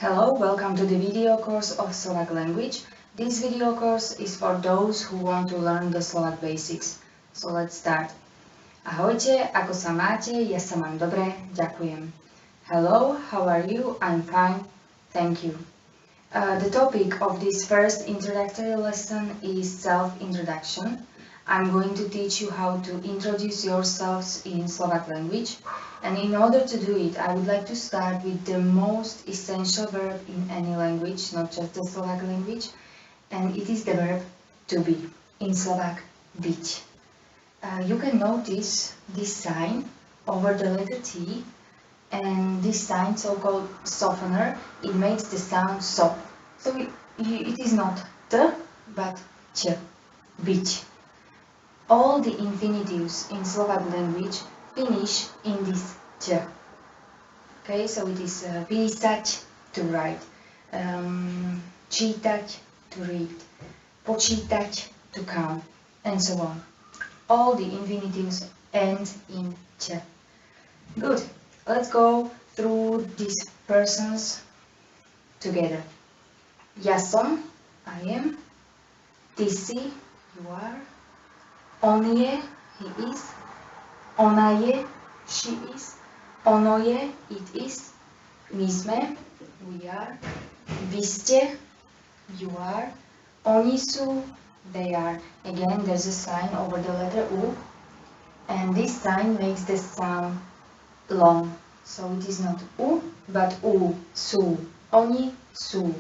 Hello, welcome to the video course of Slovak language. This video course is for those who want to learn the Slovak basics. So let's start. Ahojte, ako sa máte? Ja sa mám dobre, ďakujem. Hello, how are you? I'm fine, thank you. The topic of this first introductory lesson is self-introduction. I'm going to teach you how to introduce yourselves in Slovak language. And in order to do it, I would like to start with the most essential verb in any language, not just the Slovak language. And it is the verb to be, in Slovak, byť. You can notice this sign over the letter T, and this sign, so-called softener, it makes the sound so. So it is not t, but č, byť. All the infinitives in Slovak language finish in this č. Okay, so it is písať, to write, čítať, to read, počítať, to count, and so on. All the infinitives end in č. Good. Let's go through these persons together. Ja som, I am. Ty si, you are. On je, he is. Ona je, she is. Ono je, it is. My sme, we are. Vy ste, you are. Oni sú, they are. Again, there's a sign over the letter U. And this sign makes the sound long. So it is not U, but U, sú. Oni sú.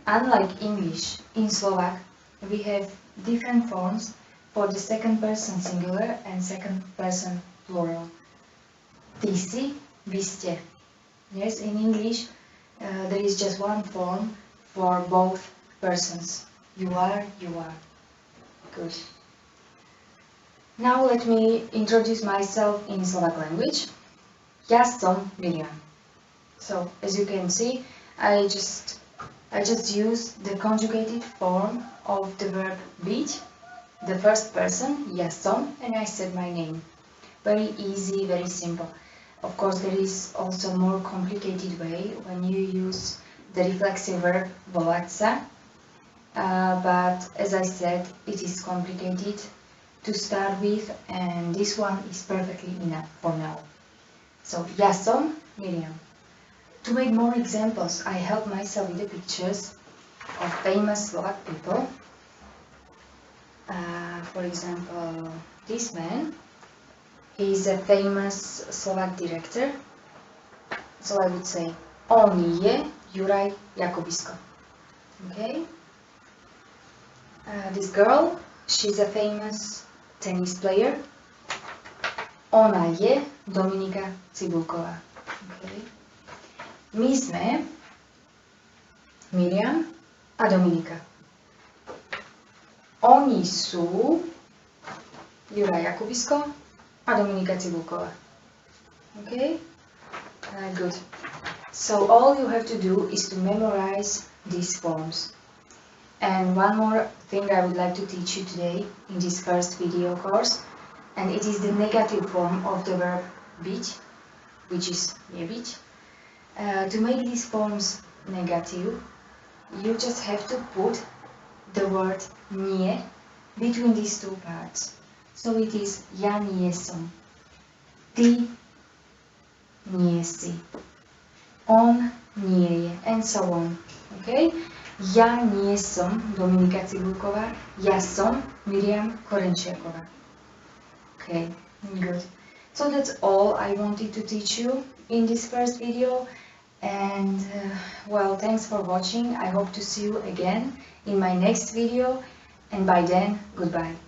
Unlike English, in Slovak, we have different forms for the second person singular and second person plural. Ty si, vy ste. Yes, in English there is just one form for both persons. You are, you are. Good. Now let me introduce myself in Slovak language. Ja som Miriam. So, as you can see, I just use the conjugated form of the verb byť. The first person, ja som, and I said my name. Very easy, very simple. Of course, there is also a more complicated way when you use the reflexive verb volať sa. But as I said, it is complicated to start with, and this one is perfectly enough for now. So, ja som Miriam. To make more examples, I help myself with the pictures of famous Slovak people. For example, this man, he is a famous Slovak director. So I would say, on je Juraj Jakubisko. Okay? This girl, she's a famous tennis player. Ona je Dominika Cibulková. Okay? My sme Miriam a Dominika. Oni sú Juraj Jakubisko a Dominika Cibulková. Okay? Good. So all you have to do is to memorize these forms. And one more thing I would like to teach you today in this first video course, and it is the negative form of the verb byť, which is nebyť. To make these forms negative, you just have to put the word nie between these two parts. So it is ja nie som. Ty nie si. On nie je. And so on. Okay? Ja nie som Dominika Cibulková. Ja som Miriam Korenčiaková. Okay, good. So that's all I wanted to teach you in this first video. And well, thanks for watching. I hope to see you again in my next video. And by then, goodbye.